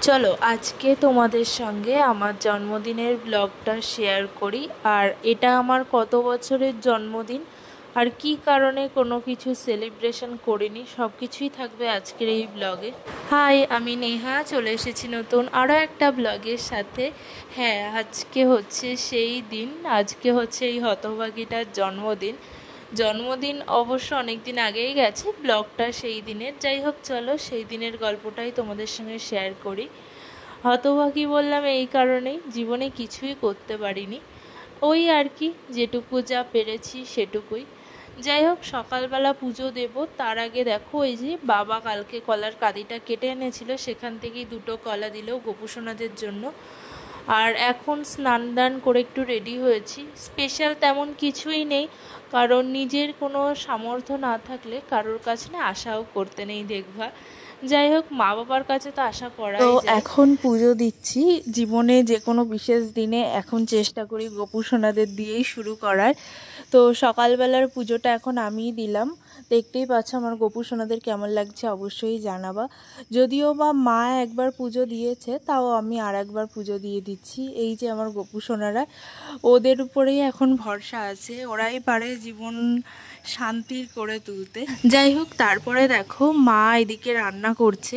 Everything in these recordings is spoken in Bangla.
চলো আজকে তোমাদের সঙ্গে আমার জন্মদিনের ব্লগটা শেয়ার করি। আর এটা আমার কত বছরের জন্মদিন আর কি কারণে কোনো কিছু সেলিব্রেশন করিনি সব কিছুই থাকবে আজকের এই ব্লগে। হাই, আমি নেহা, চলে এসেছি নতুন আরও একটা ব্লগের সাথে। হ্যাঁ, আজকে হচ্ছে সেই দিন, আজকে হচ্ছে এই হতভাগীটার জন্মদিন। জন্মদিন অবশ্য অনেক দিন আগেই গেছে, ব্লগটা সেই দিনের। যাই হোক, চলো সেই দিনের গল্পটাই তোমাদের সঙ্গে শেয়ার করি। হতভাগী বললাম এই কারণেই, জীবনে কিছুই করতে পারিনি, ওই আর কি, যেটুকু যা পেরেছি সেটুকুই। যাই হোক, সকালবেলা পুজো দেব, তার আগে দেখো এই যে বাবা কালকে কলার কাঁদিটা কেটে এনেছিল, সেখান থেকেই দুটো কলা দিল গোপুসোনাদের জন্য। আর এখন স্নান দান করে একটু রেডি হয়েছি। স্পেশাল তেমন কিছুই নেই, কারণ নিজের কোনো সামর্থ্য না থাকলে কারোর কাছে না আশাও করতে নেই দেখবা। যাই হোক, মা বাবার কাছে তো আশা করাই যায়। এখন পুজো দিচ্ছি, জীবনে যে কোনো বিশেষ দিনে এখন চেষ্টা করি গোপুসোনাদের দিয়েই শুরু করার। তো সকালবেলার পুজোটা এখন আমিই দিলাম, দেখতেই পাচ্ছ আমার গোপুসোনাদের কেমন লাগছে অবশ্যই জানাবা। যদিও বা মা একবার পুজো দিয়েছে, তাও আমি আর একবার পুজো দিয়ে দিচ্ছি। এই যে আমার গোপুসোনারা, ওদের উপরেই এখন ভরসা আছে, ওরাই পারে জীবন শান্তির করে তুলতে। যাই হোক, তারপরে দেখো মা এদিকে রান্না করছে,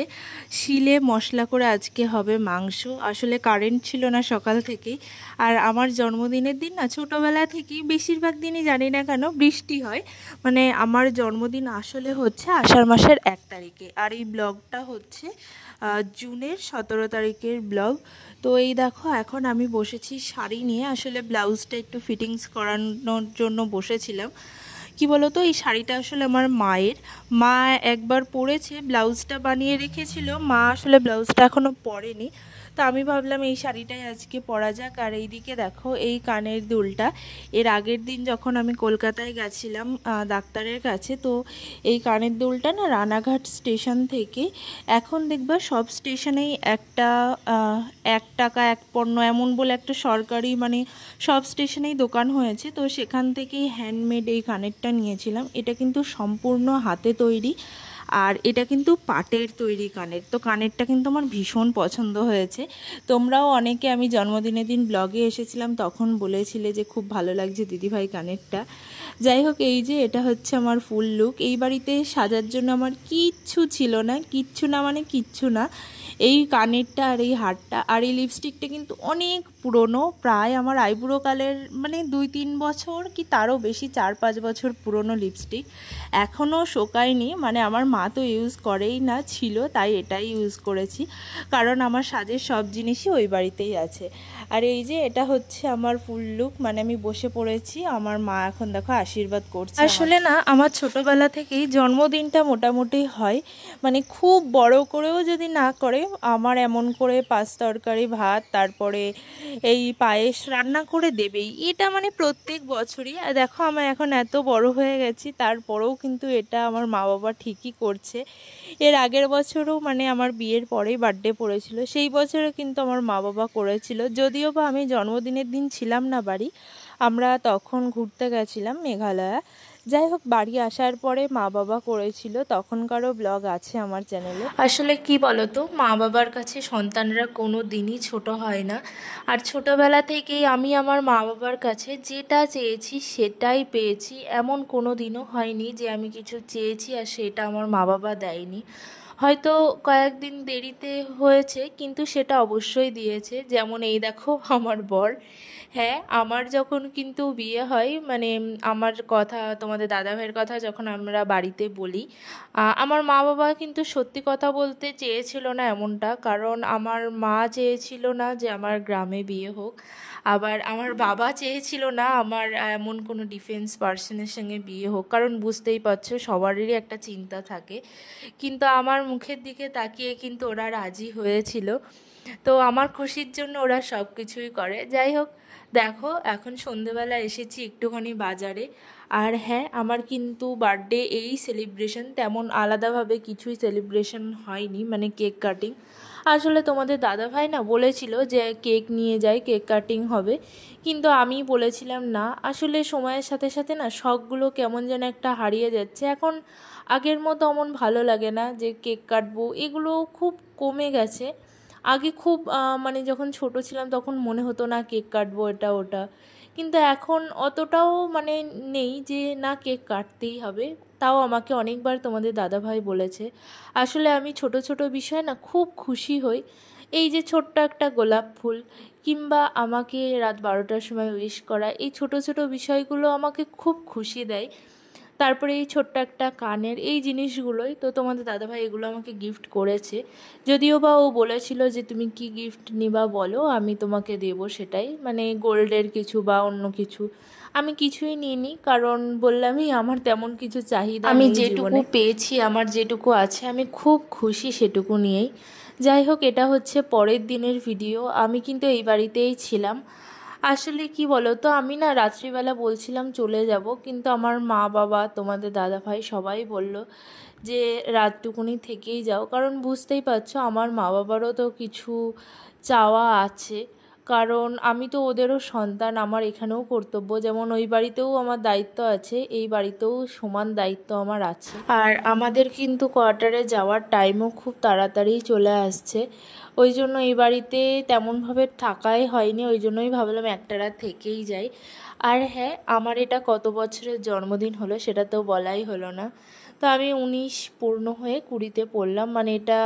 শিলে মশলা করে আজকে হবে মাংস। আসলে কারেন্ট ছিল না সকাল থেকেই, আর আমার জন্মদিনের দিন না ছোটোবেলা থেকেই বেশিরভাগ দিনই জানি না কেন বৃষ্টি হয়। মানে আমার জন্মদিন আসলে হচ্ছে আষাঢ় মাসের 1 তারিখে, আর এই ব্লগটা হচ্ছে জুনের 17 তারিখের ব্লগ। তো এই দেখো এখন আমি বসেছি শাড়ি নিয়ে, আসলে ব্লাউজটা একটু ফিটিংস করানোর জন্য বসেছিলাম। কি বলো তো, এই শাড়িটা আসলে আমার মায়ের, মা একবার পরেছে, ব্লাউজটা বানিয়ে রেখেছিল, মা আসলে ব্লাউজটা এখনও পরেনি। তো আমি ভাবলাম এই শাড়িটাই আজকে পরা যাক। আর এইদিকে দেখো এই কানের দুলটা, এর আগের দিন যখন আমি কলকাতায় গেছিলাম ডাক্তারের কাছে, তো এই কানের দুলটা না রানাঘাট স্টেশন থেকে, এখন দেখবা সব স্টেশনেই একটা 1 টাকা 1 পণ্য এমন বলে একটা সরকারি, মানে সব স্টেশনেই দোকান হয়েছে, তো সেখান থেকেই হ্যান্ডমেড এই কানেরটা নিয়েছিলাম। এটা কিন্তু সম্পূর্ণ হাতে তৈরি, আর এটা কিন্তু পাটের তৈরি কানের। তো কানেরটা কিন্তু আমার ভীষণ পছন্দ হয়েছে। তোমরাও অনেকে, আমি জন্মদিনের দিন ব্লগে এসেছিলাম তখন বলেছিলে যে খুব ভালো লাগছে দিদিভাই কানেরটা। যাই হোক, এই যে এটা হচ্ছে আমার ফুল লুক। এই বাড়িতে সাজার জন্য আমার কিচ্ছু ছিল না, কিচ্ছু না মানে কিচ্ছু না। এই কানেরটা আর এই হারটা আর এই লিপস্টিকটা কিন্তু অনেক পুরনো, প্রায় আমার আইবুড়ো কালের, মানে 2-3 বছর কি তারও বেশি, 4-5 বছর পুরনো লিপস্টিক, এখনও শোকায়নি। মানে আমার মা তো ইউজ করেই না, ছিল তাই এটাই ইউজ করেছি, কারণ আমার সাজের সব জিনিসই ওই বাড়িতেই আছে। আর এই যে এটা হচ্ছে আমার ফুল লুক, মানে আমি বসে পড়েছি, আমার মা এখন দেখো আশীর্বাদ করছে। আসলে না আমার ছোটবেলা থেকেই জন্মদিনটা মোটামুটি হয়, মানে খুব বড় করেও যদি না করে, আমার এমন করে 5 তরকারি ভাত, তারপরে এই পায়েস রান্না করে দেবেই, এটা মানে প্রত্যেক বছরই। আর দেখো আমার এখন এত বড় হয়ে গেছি, তারপরেও কিন্তু এটা আমার মা বাবা ঠিকই করছে। এর আগের বছরও, মানে আমার বিয়ের পরেই বার্থডে পড়েছিল, সেই বছরও কিন্তু আমার মা বাবা করেছিল, যদিও বা আমি জন্মদিনের দিন ছিলাম না বাড়ি, আমরা তখন ঘুরতে গেছিলাম মেঘালয়া। যাই হোক, বাড়ি আসার পরে মা বাবা করেছিল, তখনকারও ব্লগ আছে আমার চ্যানেলে। আসলে কি বলতো, মা বাবার কাছে সন্তানরা কোনো দিনই ছোট হয় না। আর ছোটবেলা থেকেই আমি আমার মা বাবার কাছে যেটা চেয়েছি সেটাই পেয়েছি, এমন কোনো দিনও হয়নি যে আমি কিছু চেয়েছি আর সেটা আমার মা বাবা দেয়নি। হয়তো কয়েকদিন দেরিতে হয়েছে, কিন্তু সেটা অবশ্যই দিয়েছে। যেমন এই দেখো আমার বর। হ্যাঁ, আমার যখন কিন্তু বিয়ে হয়, মানে আমার কথা, তোমাদের দাদাভাইয়ের কথা যখন আমরা বাড়িতে বলি, আমার মা বাবা কিন্তু সত্যি কথা বলতে চেয়েছিল না এমনটা, কারণ আমার মা চেয়েছিল না যে আমার গ্রামে বিয়ে হোক, আবার আমার বাবা চেয়েছিল না আমার এমন কোনো ডিফেন্স পার্সনের সঙ্গে বিয়ে হোক, কারণ বুঝতেই পারছো সবারই একটা চিন্তা থাকে। কিন্তু আমার মুখের দিকে তাকিয়ে কিন্তু ওরা রাজি হয়েছিল, তো আমার খুশির জন্য ওরা সব কিছুই করে। যাই হোক, দেখো এখন সন্ধেবেলা এসেছি একটুখানি বাজারে। আর হ্যাঁ, আমার কিন্তু বার্থডে এই সেলিব্রেশন, তেমন আলাদাভাবে কিছুই সেলিব্রেশন হয়নি, মানে কেক কাটিং। আসলে তোমাদের দাদাভাই না বলেছিল যে কেক নিয়ে যাই, কেক কাটিং হবে, কিন্তু আমি বলেছিলাম না। আসলে সময়ের সাথে সাথে না শখগুলো কেমন যেন একটা হারিয়ে যাচ্ছে, এখন আগের মতো অমন ভালো লাগে না যে কেক কাটবো, এগুলো খুব কমে গেছে। আগে খুব মানে যখন ছোট ছিলাম তখন মনে হতো না কেক কাটবো এটা ওটা, কিন্তু এখন অতটাও মানে নেই যে না কেক কাটতেই হবে। তাও আমাকে অনেকবার তোমাদের দাদাভাই বলেছে। আসলে আমি ছোট ছোট বিষয় না খুব খুশি হই। এই যে ছোট্ট একটা গোলাপ ফুল, কিংবা আমাকে রাত 12টার সময় উইশ করা, এই ছোট ছোট বিষয়গুলো আমাকে খুব খুশি দেয়। তারপরে এই ছোট্ট একটা কানের এই জিনিসগুলোই তো তোমাদের দাদাভাই এগুলো আমাকে গিফট করেছে। যদিও বা ও বলেছিল যে তুমি কি গিফট নিবা বলো, আমি তোমাকে দেবো সেটাই, মানে গোল্ডের কিছু বা অন্য কিছু। আমি কিছুই নিইনি, কারণ বললামই আমার তেমন কিছু চাহিদা নেই। আমি যেটুকু পেয়েছি, আমার যেটুকু আছে, আমি খুব খুশি সেটুকু নিয়েই। যাই হোক, এটা হচ্ছে পরের দিনের ভিডিও। আমি কিন্তু এই বাড়িতেই ছিলাম। আসলে কি বলো তো, আমি না রাত্রিবেলা বলছিলাম চলে যাব, কিন্তু আমার মা বাবা তোমাদের দাদাভাই সবাই বলল যে রাতটুকুনি থেকেই যাও, কারণ বুঝতেই পারছো আমার মা বাবারও তো কিছু চাওয়া আছে। কারণ আমি তো ওদেরও সন্তান, আমার এখানেও কর্তব্য, যেমন ওই বাড়িতেও আমার দায়িত্ব আছে, এই বাড়িতেও সমান দায়িত্ব আমার আছে। আর আমাদের কিন্তু কোয়ার্টারে যাওয়ার টাইমও খুব তাড়াতাড়ি চলে আসছে, ওই জন্য এই বাড়িতে তেমনভাবে থাকাই হয়নি, ওই জন্যই ভাবলাম একটা রাত থেকেই যাই। আর হ্যাঁ, আমার এটা কত বছরের জন্মদিন হলো সেটা তো বলাই হলো না। তো আমি 19 পূর্ণ হয়ে 20তে পড়লাম, মানে এটা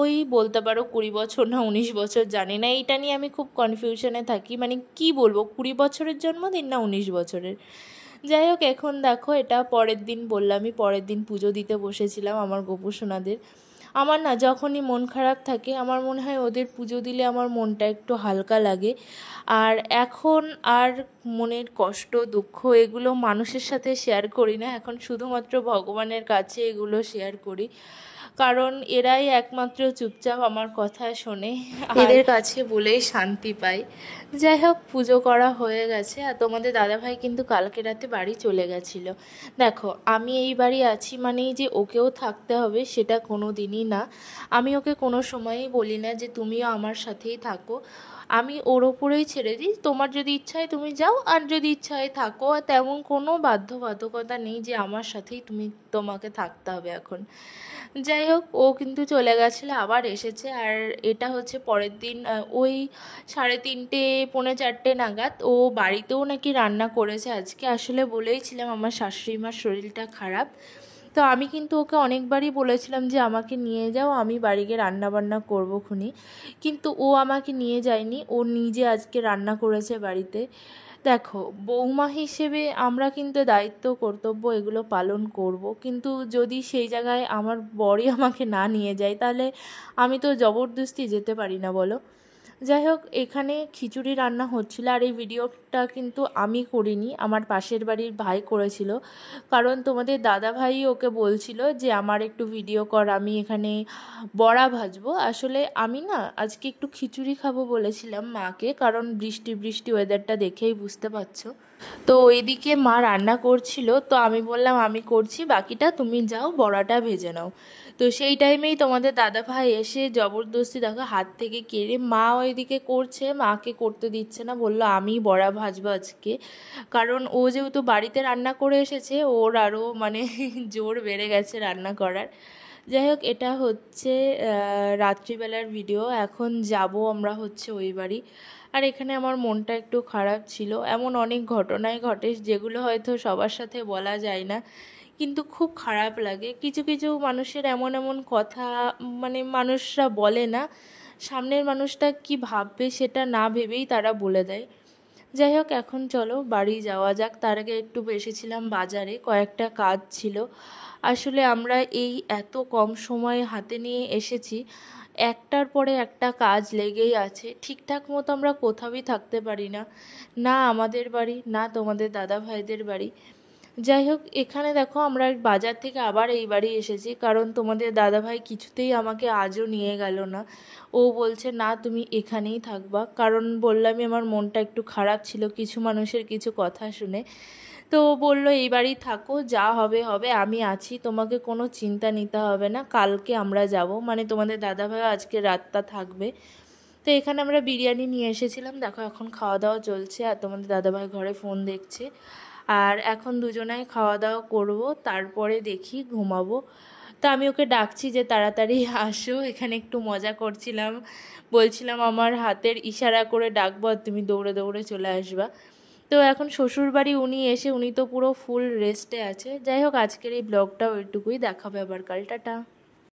ওই বলতে পারো 20 বছর না 19 বছর, জানি না, এইটা নিয়ে আমি খুব কনফিউশনে থাকি, মানে কি বলবো 20 বছরের জন্মদিন না 19 বছরের। যাই হোক, এখন দেখো এটা পরের দিন, বললামই পরের দিন পুজো দিতে বসেছিলাম আমার গোপুসোনাদের। আমার না যখনই মন খারাপ থাকে আমার মনে হয় ওদের পুজো দিলে আমার মনটা একটু হালকা লাগে। আর এখন আর মনের কষ্ট দুঃখ এগুলো মানুষের সাথে শেয়ার করি না, এখন শুধুমাত্র ভগবানের কাছে এগুলো শেয়ার করি, কারণ এরাই একমাত্র চুপচাপ আমার কথা শোনে, এদের কাছে বলেই শান্তি পাই। যাই হোক, পুজো করা হয়ে গেছে, আর তোমাদের দাদাভাই কিন্তু কালকে রাতে বাড়ি চলে গেছিলো। দেখো, আমি এই বাড়ি আছি মানেই যে ওকেও থাকতে হবে সেটা কোনো দিনই না। আমি ওকে কোনো সময়ই বলি না যে তুমিও আমার সাথেই থাকো, আমি ওর ওপরেই ছেড়ে দিই, তোমার যদি ইচ্ছা হয় তুমি যাও, আর যদি ইচ্ছা হয় থাকো, আর তেমন কোনো বাধ্যবাধকতা নেই যে আমার সাথেই তোমাকে থাকতে হবে এখন। যাই হোক, ও কিন্তু চলে গেছিলো, আবার এসেছে। আর এটা হচ্ছে পরের দিন ওই 3:30 পৌনে 4টে নাগাদ ও বাড়িতেও নাকি রান্না করেছে আজকে। আসলে বলেইছিলাম আমার শাশুড়ি মার শরীরটা খারাপ, তো আমি কিন্তু ওকে অনেকবারই বলেছিলাম যে আমাকে নিয়ে যাও, আমি বাড়ি গিয়ে রান্না বান্না করবো খুনি, কিন্তু ও আমাকে নিয়ে যায়নি, ও নিজে আজকে রান্না করেছে বাড়িতে। দেখো, বৌমা হিসেবে আমরা কিন্তু দায়িত্ব কর্তব্য এগুলো পালন করব, কিন্তু যদি সেই জায়গায় আমার বরই আমাকে না নিয়ে যায় তাহলে আমি তো জবরদস্তি যেতে পারি না, বলো। যাই হোক, এখানে খিচুড়ি রান্না হচ্ছিল, আর এই ভিডিওটা কিন্তু আমি করিনি, আমার পাশের বাড়ির ভাই করেছিল, কারণ তোমাদের দাদা ভাই ওকে বলছিল যে আমার একটু ভিডিও কর, আমি এখানে বড়া ভাজবো। আসলে আমি না আজকে একটু খিচুড়ি খাবো বলেছিলাম মাকে, কারণ বৃষ্টি বৃষ্টি ওয়েদারটা দেখেই বুঝতে পারছো। তো ওইদিকে মা রান্না করছিল, তো আমি বললাম আমি করছি, বাকিটা তুমি যাও বড়াটা ভেজে নাও। তো সেই টাইমেই তোমাদের দাদা ভাই এসে জবরদস্তি দেখো হাত থেকে কেড়ে, মা ওইদিকে করছে, মাকে করতে দিচ্ছে না, বললো আমি বড়া ভাজবো আজকে, কারণ ও যেহেতু বাড়িতে রান্না করে এসেছে ওর আরও মানে জোর বেড়ে গেছে রান্না করার। যাই হোক, এটা হচ্ছে রাত্রিবেলার ভিডিও। এখন যাব আমরা হচ্ছে ওই বাড়ি। আর এখানে আমার মনটা একটু খারাপ ছিল, এমন অনেক ঘটনাই ঘটে যেগুলো হয়তো সবার সাথে বলা যায় না, কিন্তু খুব খারাপ লাগে। কিছু কিছু মানুষের এমন এমন কথা, মানে মানুষরা বলে না, সামনের মানুষটা কি ভাববে সেটা না ভেবেই তারা বলে দেয়। যাই হোক, এখন চলো বাড়ি যাওয়া যাক। তার আগে একটু এসেছিলাম বাজারে, কয়েকটা কাজ ছিল। আসলে আমরা এই এত কম সময় হাতে নিয়ে এসেছি, একটার পরে একটা কাজ লেগেই আছে, ঠিকঠাক মতো আমরা কোথাওই থাকতে পারি না, না আমাদের বাড়ি না তোমাদের দাদা ভাইদের বাড়ি। যাই হোক, এখানে দেখো আমরা বাজার থেকে আবার এই বাড়ি এসেছি, কারণ তোমাদের দাদাভাই কিছুতেই আমাকে আজও নিয়ে গেল না। ও বলছে না তুমি এখানেই থাকবা, কারণ বললামই আমার মনটা একটু খারাপ ছিল কিছু মানুষের কিছু কথা শুনে। তো ও বললো এই বাড়ি থাকো, যা হবে হবে, আমি আছি, তোমাকে কোনো চিন্তা নিতে হবে না, কালকে আমরা যাব, মানে তোমাদের দাদাভাই আজকে রাতটা থাকবে। তো এখানে আমরা বিরিয়ানি নিয়ে এসেছিলাম, দেখো এখন খাওয়া দাওয়া চলছে, আর তোমাদের দাদাভাই ঘরে ফোন দেখছে। আর এখন দুজনাই খাওয়া দাওয়া করব, তারপরে দেখি ঘুমাবো। তো আমি ওকে ডাকছি যে তাড়াতাড়ি আসো, এখানে একটু মজা করছিলাম, বলছিলাম আমার হাতের ইশারা করে ডাকবো আর তুমি দৌড়ে দৌড়ে চলে আসবা। তো এখন শ্বশুরবাড়ি উনি এসে উনি তো পুরো ফুল রেস্টে আছে। যাই হোক, আজকের এই ব্লগটাও এটুকুই, দেখাবে আবার কাল, টাটা।